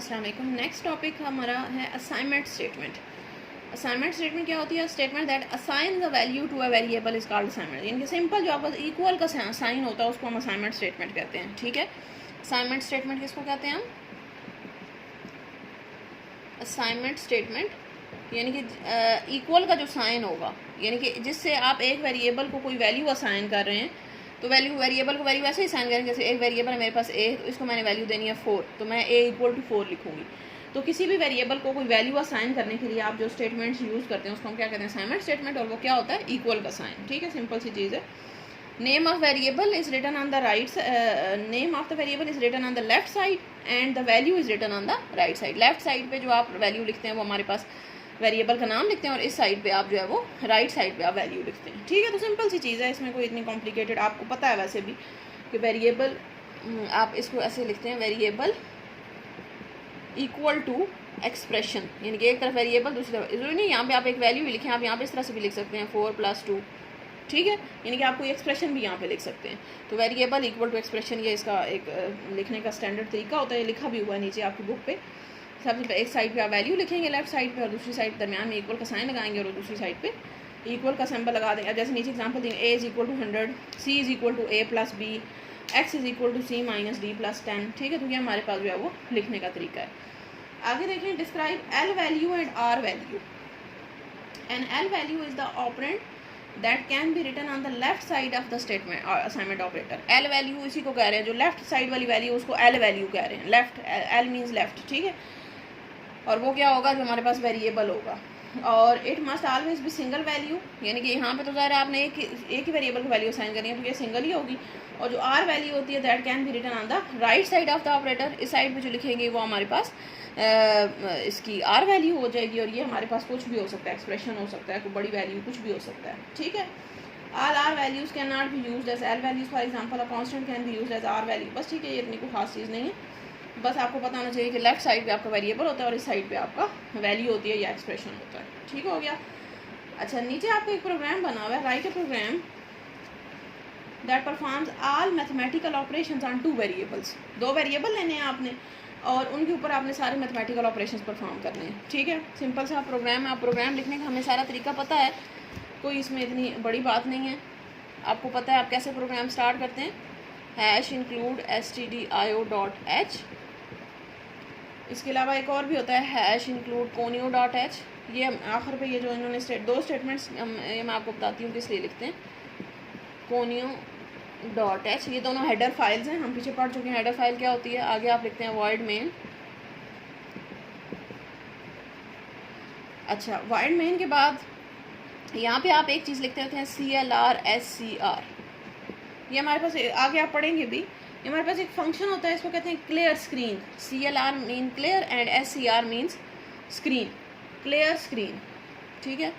अस्सलाम वालेकुम। Next topic हमारा है असाइनमेंट स्टेटमेंट। असाइनमेंट स्टेटमेंट क्या होती है? Statement that assign the value to a variable is called assignment. यानी कि सिंपल जो आपका इक्वल का साइन होता है उसको हम असाइनमेंट स्टेटमेंट कहते हैं। ठीक है, असाइनमेंट स्टेटमेंट किसको कहते हैं हम? असाइनमेंट स्टेटमेंट यानी कि इक्वल का जो साइन होगा, यानी कि जिससे आप एक वेरिएबल को कोई वैल्यू असाइन कर रहे हैं तो वेरिएबल को वैल्यू ऐसे ही साइन करेंगे। जैसे एक वेरिएबल है मेरे पास ए, तो इसको मैंने वैल्यू देनी है 4, तो मैं ए इक्वल टू 4 लिखूंगी। तो किसी भी वेरिएबल को कोई वैल्यू असाइन करने के लिए आप जो स्टेटमेंट्स यूज़ करते हैं उसको हम क्या कहते हैं? Assignment statement. और वो क्या होता है? इक्वल का साइन। ठीक है, सिंपल सी चीज़ है। Name of variable is written on the right, name of the variable is written on the left side and the value is written on the right side. Left side पे जो आप value लिखते हैं वो हमारे पास वेरिएबल का नाम लिखते हैं, और इस साइड पे आप जो है वो राइट साइड पे आप वैल्यू लिखते हैं। ठीक है, तो सिंपल सी चीज़ है, इसमें कोई इतनी कॉम्प्लिकेटेड, आपको पता है वैसे भी कि वेरिएबल आप इसको ऐसे लिखते हैं, वेरिएबल इक्वल टू एक्सप्रेशन। यानी कि एक तरफ वेरिएबल दूसरी तरफ, जरूरी नहीं यहाँ पे आप एक वैल्यू भी लिखें, आप यहाँ पे इस तरह से भी लिख सकते हैं 4 + 2। ठीक है, यानी कि आप कोई एक्सप्रेशन भी यहाँ पे लिख सकते हैं। तो वेरिएबल इक्वल टू एक्सप्रेशन, ये इसका एक लिखने का स्टैंडर्ड तरीका होता है। ये लिखा भी हुआ है नीचे आपकी बुक पे। सबसे पहले एक साइड पे आप वैल्यू लिखेंगे लेफ्ट साइड पे, और दूसरी साइड दरमियान में इक्वल का साइन लगाएंगे, और दूसरी साइड पे इक्वल का सिंबल लगा देंगे। अब जैसे नीचे एग्जांपल देंगे, a is equal to 100, c is equal to a + b, x is equal to c - d + 10। ठीक है, तो ये हमारे पास जो है वो लिखने का तरीका है। आगे देखें, describe l value and r value. And l value is the operand that can be written on the left side of the statement और असाइनमेंट ऑपरेटर। l वैल्यू इसी को कह रहे हैं, जो लेफ्ट साइड वाली वैल्यू उसको l वैल्यू कह रहे हैं। Left, l means left. ठीक है, और वो क्या होगा? जो हमारे पास वेरिएबल होगा। और इट मस्ट ऑलवेज भी सिंगल वैल्यू, यानी कि यहाँ पे तो ज़ाहिर है आपने एक ही वेरिएबल को वैल्यू असाइन करनी है, तो ये सिंगल ही होगी। और जो आर वैल्यू होती है that can be written on the right side of the operator, इस साइड पे जो लिखेंगे वो हमारे पास इसकी आर वैल्यू हो जाएगी। और ये हमारे पास कुछ भी हो सकता है, एक्सप्रेशन हो सकता है, कोई बड़ी वैल्यू, कुछ भी हो सकता है। ठीक है, all R values can not be used as L values. For example a constant can be used as R value. बस ठीक है, ये इतनी कोई खास चीज़ नहीं है। बस आपको पता होना चाहिए कि लेफ्ट साइड पे आपका वेरिएबल होता है और इस साइड पे आपका वैल्यू होती है या एक्सप्रेशन होता है। ठीक हो गया। अच्छा, नीचे आपका एक प्रोग्राम बना हुआ है, write a program that performs all mathematical operations on 2 variables. 2 variable लेने हैं आपने और उनके ऊपर आपने सारे मैथमेटिकल ऑपरेशंस परफॉर्म करने हैं। ठीक है, सिंपल सा प्रोग्राम है। आप प्रोग्राम लिखने का हमें सारा तरीका पता है, कोई इसमें इतनी बड़ी बात नहीं है। आपको पता है आप कैसे प्रोग्राम स्टार्ट करते हैं। #include stdio.h। इसके अलावा एक और भी होता है #include conio.h। ये आखिर पे ये जो इन्होंने 2 स्टेटमेंट्स ये मैं आपको बताती हूँ किस लिए लिखते हैं। conio.h, ये दोनों हेडर फाइल्स हैं, हम पीछे पढ़ चुके हैं हेडर फाइल क्या होती है। आगे आप लिखते हैं void main। अच्छा, void main के बाद यहाँ पे आप एक चीज़ लिखते होते हैं CLR SCR। ये हमारे पास आगे आप पढ़ेंगे भी। ये हमारे पास एक फंक्शन होता है, इसको कहते हैं clear screen. CLR mean clear and SCR means screen, clear screen. ठीक है,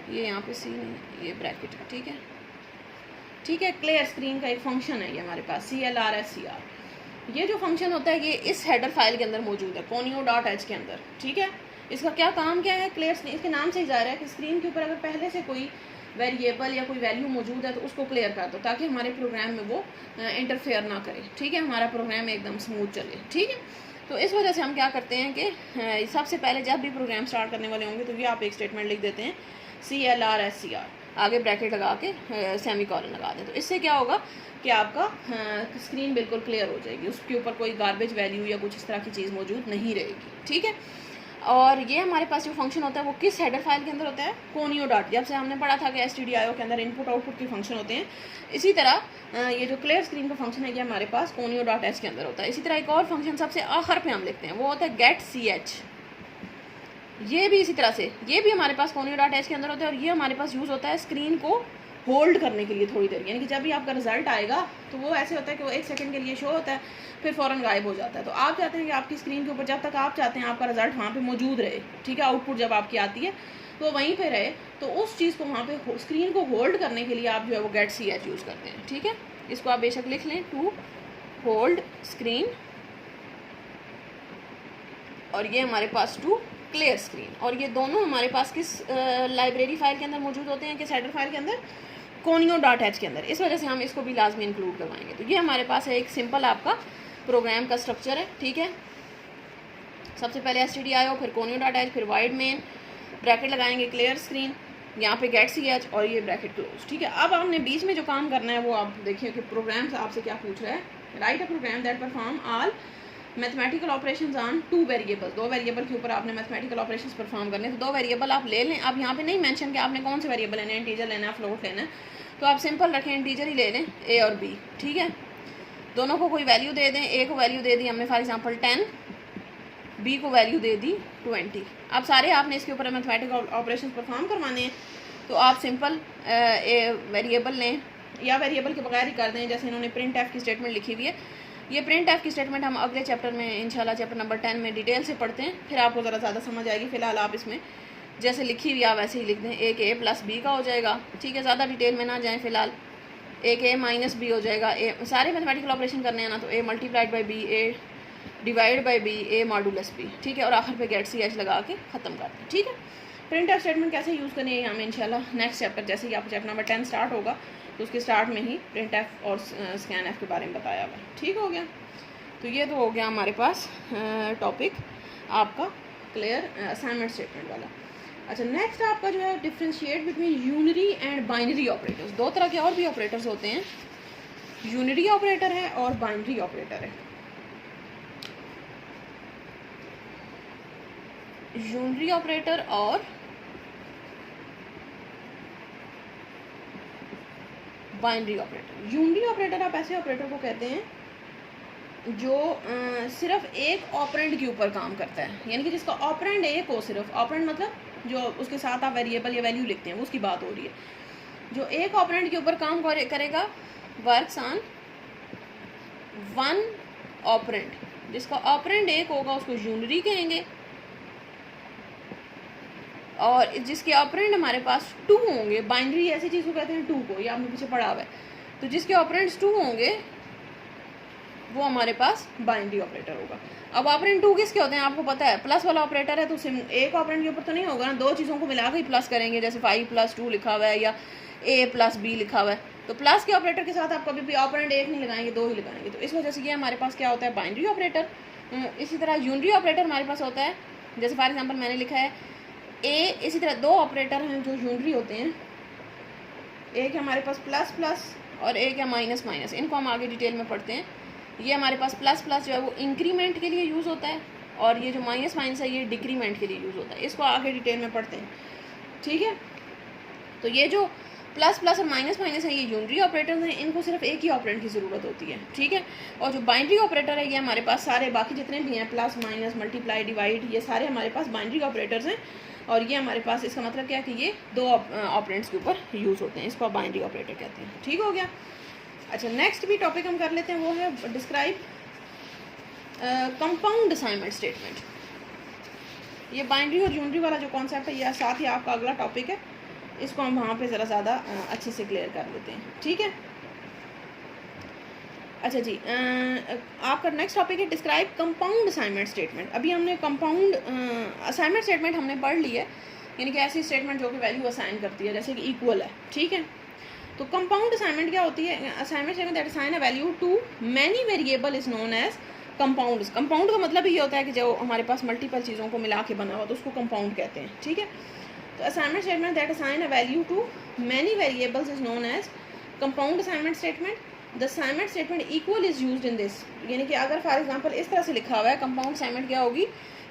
ये यहाँ पे सी नहीं, ये ब्रैकेट है। ठीक है, ठीक है, क्लियर स्क्रीन का एक फंक्शन है ये हमारे पास, CLR SCR। ये जो फंक्शन होता है ये इस हेडर फाइल के अंदर मौजूद है, conio.h के अंदर। ठीक है, इसका क्या काम क्या है? क्लियर स्क्रीन, इसके नाम से ही जा रहा है कि स्क्रीन के ऊपर अगर पहले से कोई वेरिएबल या कोई वैल्यू मौजूद है तो उसको क्लियर कर दो, ताकि हमारे प्रोग्राम में वो इंटरफेयर ना करे। ठीक है, हमारा प्रोग्राम एकदम स्मूथ चले। ठीक है, तो इस वजह से हम क्या करते हैं कि सबसे पहले जब भी प्रोग्राम स्टार्ट करने वाले होंगे तो ये आप एक स्टेटमेंट लिख देते हैं CLR SCR, आगे ब्रैकेट लगा के सेमीकोलन लगा दें। तो इससे क्या होगा कि आपका स्क्रीन बिल्कुल क्लियर हो जाएगी, उसके ऊपर कोई गार्बेज वैल्यू या कुछ इस तरह की चीज़ मौजूद नहीं रहेगी। ठीक है, और ये हमारे पास जो फंक्शन होता है वो किस हेडर फाइल के अंदर होता है? conio.h। जब से हमने पढ़ा था कि stdio के अंदर इनपुट आउटपुट के फंक्शन होते हैं, इसी तरह ये जो क्लियर स्क्रीन का फंक्शन है ये हमारे पास conio.h के अंदर होता है। इसी तरह एक और फंक्शन सबसे आखिर पे हम लिखते हैं, वो होता है getch। ये भी इसी तरह से, ये भी हमारे पास conio.h के अंदर होता है, और ये हमारे पास यूज़ होता है स्क्रीन को होल्ड करने के लिए थोड़ी देर। यानी कि जब भी आपका रिजल्ट आएगा तो वो ऐसे होता है कि वो 1 सेकंड के लिए शो होता है, फिर फ़ौरन गायब हो जाता है। तो आप चाहते हैं कि आपकी स्क्रीन के ऊपर जब तक आप चाहते हैं आपका रिजल्ट वहाँ पे मौजूद रहे। ठीक है, आउटपुट जब आपकी आती है तो वहीं पे रहे। तो उस चीज़ को वहाँ पे स्क्रीन को होल्ड करने के लिए आप जो है वो getch यूज़ करते हैं। ठीक है, इसको आप बेशक लिख लें, टू होल्ड स्क्रीन, और ये हमारे पास टू क्लियर स्क्रीन। और ये दोनों हमारे पास किस लाइब्रेरी फाइल के अंदर मौजूद होते हैं, किस हेडर फाइल के अंदर? conio.h के अंदर। इस वजह से हम इसको भी लाजमी इंक्लूड करवाएंगे। तो ये हमारे पास है एक सिंपल आपका प्रोग्राम का स्ट्रक्चर है। ठीक है, सबसे पहले stdio, फिर conio डॉट एच, फिर वाइड मेन, ब्रैकेट लगाएंगे, क्लियर स्क्रीन, यहाँ पे गेट ch और ये ब्रैकेट क्लोज। ठीक है, अब आपने बीच में जो काम करना है वो आप देखिए कि प्रोग्राम से आपसे क्या पूछ रहा है। Write a program that perform all mathematical operations on 2 variable, 2 variable के ऊपर आपने मैथमेटिकल ऑपरेशंस परफॉर्म करने। तो 2 वेरिएबल आप ले लें। अब यहाँ पे नहीं मेंशन कि आपने कौन से वेरिएबल लेने हैं, इंटीजर लेना है, फ्लोट लेना है, तो आप सिंपल रखें इंटीजर ही ले लें, ए और बी। ठीक है, दोनों को कोई वैल्यू दे दें। ए को वैल्यू दे दी हमने फॉर एग्जांपल 10, बी को वैल्यू दे दी 20। अब सारे आपने इसके ऊपर मैथमेटिकल ऑपरेशंस परफॉर्म करवाने हैं, तो आप सिंपल वेरिएबल लें या वेरिएबल के बगैर ही कर दें। जैसे इन्होंने प्रिंट एफ की स्टेटमेंट लिखी हुई है, ये प्रिंट एफ की स्टेटमेंट हम अगले चैप्टर में इंशाल्लाह चैप्टर नंबर 10 में डिटेल से पढ़ते हैं, फिर आपको ज़रा ज़्यादा समझ आएगी। फ़िलहाल आप इसमें जैसे लिखी हुई आप वैसे ही लिख दें, एक ए प्लस बी का हो जाएगा। ठीक है, ज़्यादा डिटेल में ना जाएँ, फ़िलहाल एक ए माइनस बी हो जाएगा। ए सारे मैथमेटिकल ऑपरेशन करने हैं ना, तो A multiplied by B, A divide by B, A modulus B. ठीक है, और आखिर पे गेट ch लगा के ख़त्म कर दें। ठीक है, प्रिंट एफ स्टेटमेंट कैसे यूज़ करनी है हमें इंशाल्लाह नेक्स्ट चैप्टर, जैसे कि आपको चैप्टर नंबर 10 स्टार्ट होगा तो उसके स्टार्ट में ही प्रिंट एफ और स्कैन एफ के बारे में बताया हुआ है। ठीक हो गया, तो ये तो हो गया हमारे पास टॉपिक आपका क्लियर असाइनमेंट स्टेटमेंट वाला। अच्छा, नेक्स्ट आपका जो है differentiate between unary and binary operators. 2 तरह के और भी ऑपरेटर्स होते हैं, यूनरी ऑपरेटर है और बाइनरी ऑपरेटर है। यूनरी ऑपरेटर और बाइनरी ऑपरेटर। यूनरी ऑपरेटर आप ऐसे ऑपरेटर को कहते हैं जो सिर्फ एक ऑपरेंड के ऊपर काम करता है, यानी कि जिसका ऑपरेंड एक हो सिर्फ। ऑपरेंड मतलब जो उसके साथ आप वेरिएबल या वैल्यू लिखते हैं, वो उसकी बात हो रही है। जो एक ऑपरेंड के ऊपर काम करेगा, वर्क्स ऑन वन ऑपरेंड, जिसका ऑपरेंड एक होगा उसको यूनरी कहेंगे, और जिसके ऑपरेंड हमारे पास 2 होंगे, बाइनरी ऐसी चीज़ को कहते हैं 2 को, ये आपने पीछे पढ़ा हुआ है। तो जिसके ऑपरेंड्स 2 होंगे वो हमारे पास बाइनरी ऑपरेटर होगा। अब ऑपरेंड 2 किसके होते हैं आपको पता है, प्लस वाला ऑपरेटर है, तो एक ऑपरेंड के ऊपर तो नहीं होगा ना, 2 चीज़ों को मिला के ही प्लस करेंगे। जैसे 5 + 2 लिखा हुआ है या a + b लिखा हुआ है, तो प्लस के ऑपरेटर के साथ आप कभी भी ऑपरेंड एक नहीं लगाएंगे, 2 ही लगाएंगे। तो इस वजह से ये हमारे पास क्या होता है, बाइनरी ऑपरेटर। इसी तरह यूनरी ऑपरेटर हमारे पास होता है, जैसे फॉर एग्जाम्पल मैंने लिखा है ए। इसी तरह 2 ऑपरेटर हैं जो यूनरी होते हैं, एक है हमारे पास प्लस प्लस और एक है माइनस माइनस। इनको हम आगे डिटेल में पढ़ते हैं। ये हमारे पास प्लस प्लस जो है वो इंक्रीमेंट के लिए यूज़ होता है, और ये जो माइनस माइनस है ये डिक्रीमेंट के लिए यूज़ होता है। इसको आगे डिटेल में पढ़ते हैं। ठीक है, तो ये जो प्लस प्लस और माइनस माइनस है ये यूनरी ऑपरेटर्स हैं, इनको सिर्फ एक ही ऑपरेंड की ज़रूरत होती है। ठीक है, और जो बाइनरी ऑपरेटर है ये हमारे पास सारे बाकी जितने भी हैं, प्लस माइनस मल्टीप्लाई डिवाइड, ये सारे हमारे पास बाइनरी ऑपरेटर्स हैं। और ये हमारे पास, इसका मतलब क्या है कि ये 2 ऑपरेंड्स के ऊपर यूज़ होते हैं, इसको बाइनरी ऑपरेटर कहते हैं। ठीक हो गया। अच्छा, नेक्स्ट भी टॉपिक हम कर लेते हैं, वो है डिस्क्राइब कंपाउंड असाइनमेंट स्टेटमेंट। ये बाइनरी और यूनरी वाला जो कॉन्सेप्ट है, यह साथ ही आपका अगला टॉपिक है, इसको हम वहाँ पे ज़रा ज़्यादा अच्छे से क्लियर कर लेते हैं। ठीक है, अच्छा जी, आपका नेक्स्ट टॉपिक है डिस्क्राइब कंपाउंड असाइनमेंट स्टेटमेंट। अभी हमने कंपाउंड असाइनमेंट स्टेटमेंट हमने पढ़ ली है, यानी कि ऐसी स्टेटमेंट जो कि वैल्यू असाइन करती है, जैसे कि इक्वल है। ठीक है, तो कंपाउंड असाइनमेंट क्या होती है, assignment statement that assign a value to many variable is known as compound. Compound का मतलब ये होता है कि जो हमारे पास मल्टीपल चीज़ों को मिला के बना हुआ, तो उसको कंपाउंड कहते हैं। ठीक है, तो assignment statement that assign a value to many variables is known as compound assignment statement. The assignment statement equal is used in this, यानी कि अगर फॉर एग्जांपल इस तरह से लिखा हुआ है, कंपाउंड असाइनमेंट क्या होगी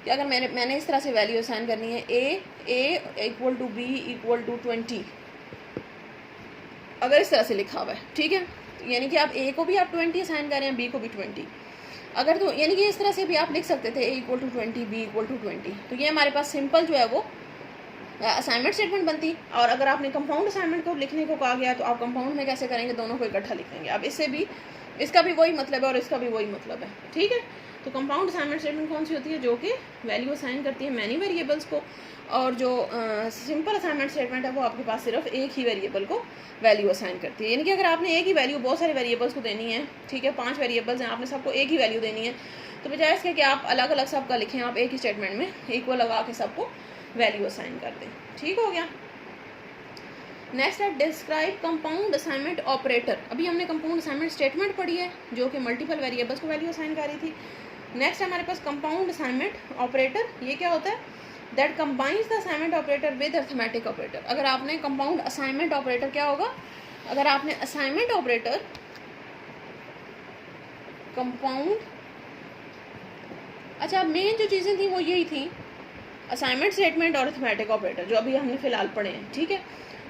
कि अगर मैंने इस तरह से वैल्यू असाइन करनी है, a equal to b equal to 20, अगर इस तरह से लिखा हुआ है। ठीक है, यानी कि आप a को भी आप 20 असाइन कर रहे हैं, b को भी 20, अगर तो यानी कि इस तरह से भी आप लिख सकते थे a equal to 20 b equal to 20। तो ये हमारे पास सिंपल जो है वो असाइनमेंट स्टेटमेंट बनती। और अगर आपने कंपाउंड असाइनमेंट को लिखने को कहा गया तो आप कंपाउंड में कैसे करेंगे, दोनों को इकट्ठा लिखेंगे। अब इससे भी इसका भी वही मतलब है और इसका भी वही मतलब है। ठीक है, तो कंपाउंड असाइनमेंट स्टेटमेंट कौन सी होती है, जो कि वैल्यू असाइन करती है मैनी वेरिएबल्स को, और जो सिंपल असाइनमेंट स्टेटमेंट है वो आपके पास सिर्फ एक ही वेरिएबल को वैल्यू असाइन करती है। यानी कि अगर आपने एक ही वैल्यू बहुत सारे वेरिएबल्स को देनी है, ठीक है, 5 वेरिएबल्स हैं, आपने सबको एक ही वैल्यू देनी है, तो बजाय इसके कि आप अलग अलग सबका लिखें, आप एक ही स्टेटमेंट में इक्वल लगा के सबको वैल्यू असाइन कर दें। ठीक हो गया। नेक्स्ट है डिस्क्राइब कंपाउंड असाइनमेंट ऑपरेटर। अभी हमने कंपाउंड असाइनमेंट स्टेटमेंट पढ़ी है जो कि मल्टीपल वेरिएबल्स को वैल्यू असाइन कर रही थी। नेक्स्ट हमारे पास कंपाउंड असाइनमेंट ऑपरेटर। ये क्या होता है? That combines the assignment operator with arithmetic operator. अगर आपने कंपाउंड असाइनमेंट ऑपरेटर क्या होगा? अगर आपने असाइनमेंट ऑपरेटर कंपाउंड, अच्छा मेन जो चीज़ें थी वो यही थी, असाइनमेंट स्टेटमेंट और अर्थमेटिक ऑपरेटर जो अभी हमने फ़िलहाल पढ़े हैं, ठीक है।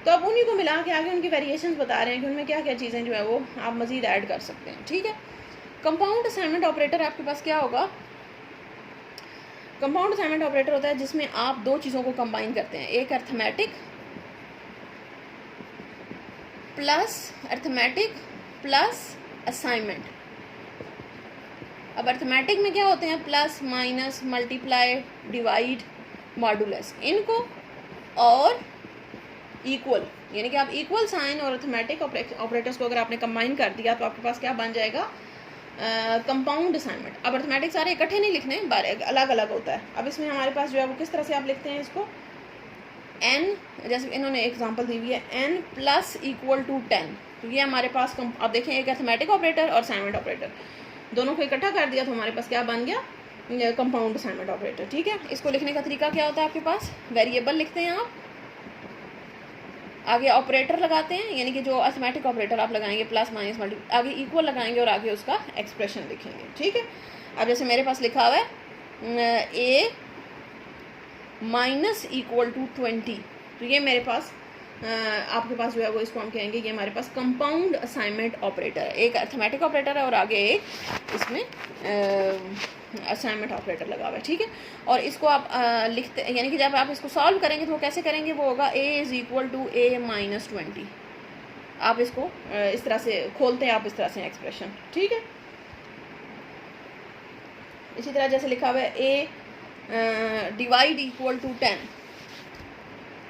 तो अब उन्हीं को मिला के आगे उनकी वेरिएशंस बता रहे हैं कि उनमें क्या क्या चीज़ें जो है वो आप मज़ीद ऐड कर सकते हैं, ठीक है। कंपाउंड असाइनमेंट ऑपरेटर आपके पास क्या होगा? कंपाउंड असाइनमेंट ऑपरेटर होता है जिसमें आप दो चीज़ों को कंबाइन करते हैं, एक अर्थमेटिक प्लस असाइनमेंट। अब अर्थमेटिक में क्या होते हैं? Plus, minus, multiply, divide, modulus, इनको और इक्वल, यानी कि आप इक्वल साइन और अर्थमेटिक ऑपरेटर्स को अगर आपने कंबाइन कर दिया तो आपके पास क्या बन जाएगा? Compound assignment. अब अर्थमेटिक सारे इकट्ठे नहीं लिखने, अलग अलग होता है। अब इसमें हमारे पास जो है वो किस तरह से आप लिखते हैं इसको? n, जैसे इन्होंने एग्जांपल दी हुई है n प्लस इक्वल टू 10। तो ये हमारे पास अब देखें, एक अर्थमेटिक ऑपरेटर और असाइनमेंट ऑपरेटर दोनों को इकट्ठा कर दिया तो हमारे पास क्या बन गया? कंपाउंड असाइनमेंट ऑपरेटर, ठीक है। इसको लिखने का तरीका क्या होता है आपके पास? वेरिएबल लिखते हैं आप, आगे ऑपरेटर लगाते हैं, यानी कि जो अर्थमेटिक ऑपरेटर आप लगाएंगे प्लस, माइनस, मल्टी, आगे इक्वल लगाएंगे और आगे उसका एक्सप्रेशन लिखेंगे, ठीक है। अब जैसे मेरे पास लिखा हुआ है a माइनस इक्वल टू 20, तो ये मेरे पास आपके पास जो है वो इसको हम कहेंगे ये हमारे पास कंपाउंड असाइनमेंट ऑपरेटर है। एक अर्थमेटिक ऑपरेटर है और आगे एक इसमें असाइनमेंट ऑपरेटर लगा हुआ है, ठीक है। और इसको आप लिखते, यानी कि जब आप इसको सॉल्व करेंगे तो वो कैसे करेंगे? वो होगा a is equal to a minus 20। आप इसको इस तरह से खोलते हैं, आप इस तरह से एक्सप्रेशन, ठीक है। इसी तरह जैसे लिखा हुआ है a डिवाइड इक्वल टू 10,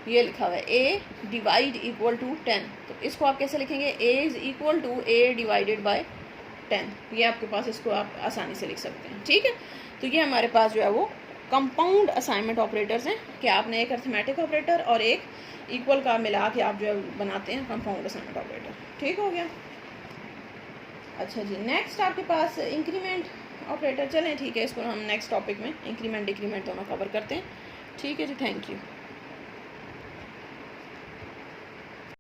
ये लिखा हुआ है a डिवाइड इक्वल टू 10, तो इसको आप कैसे लिखेंगे? a is equal to a divided by 10। ये आपके पास, इसको आप आसानी से लिख सकते हैं, ठीक है। तो ये हमारे पास जो है वो कंपाउंड असाइनमेंट ऑपरेटर्स हैं कि आपने एक अर्थमेटिक ऑपरेटर और एक इक्वल का मिला के आप जो है बनाते हैं कंपाउंड असाइनमेंट ऑपरेटर, ठीक हो गया। अच्छा जी, नेक्स्ट आपके पास इंक्रीमेंट ऑपरेटर। चलें ठीक है, इसको हम नेक्स्ट टॉपिक में इंक्रीमेंट डिक्रीमेंट दोनों कवर करते हैं, ठीक है जी। Thank you.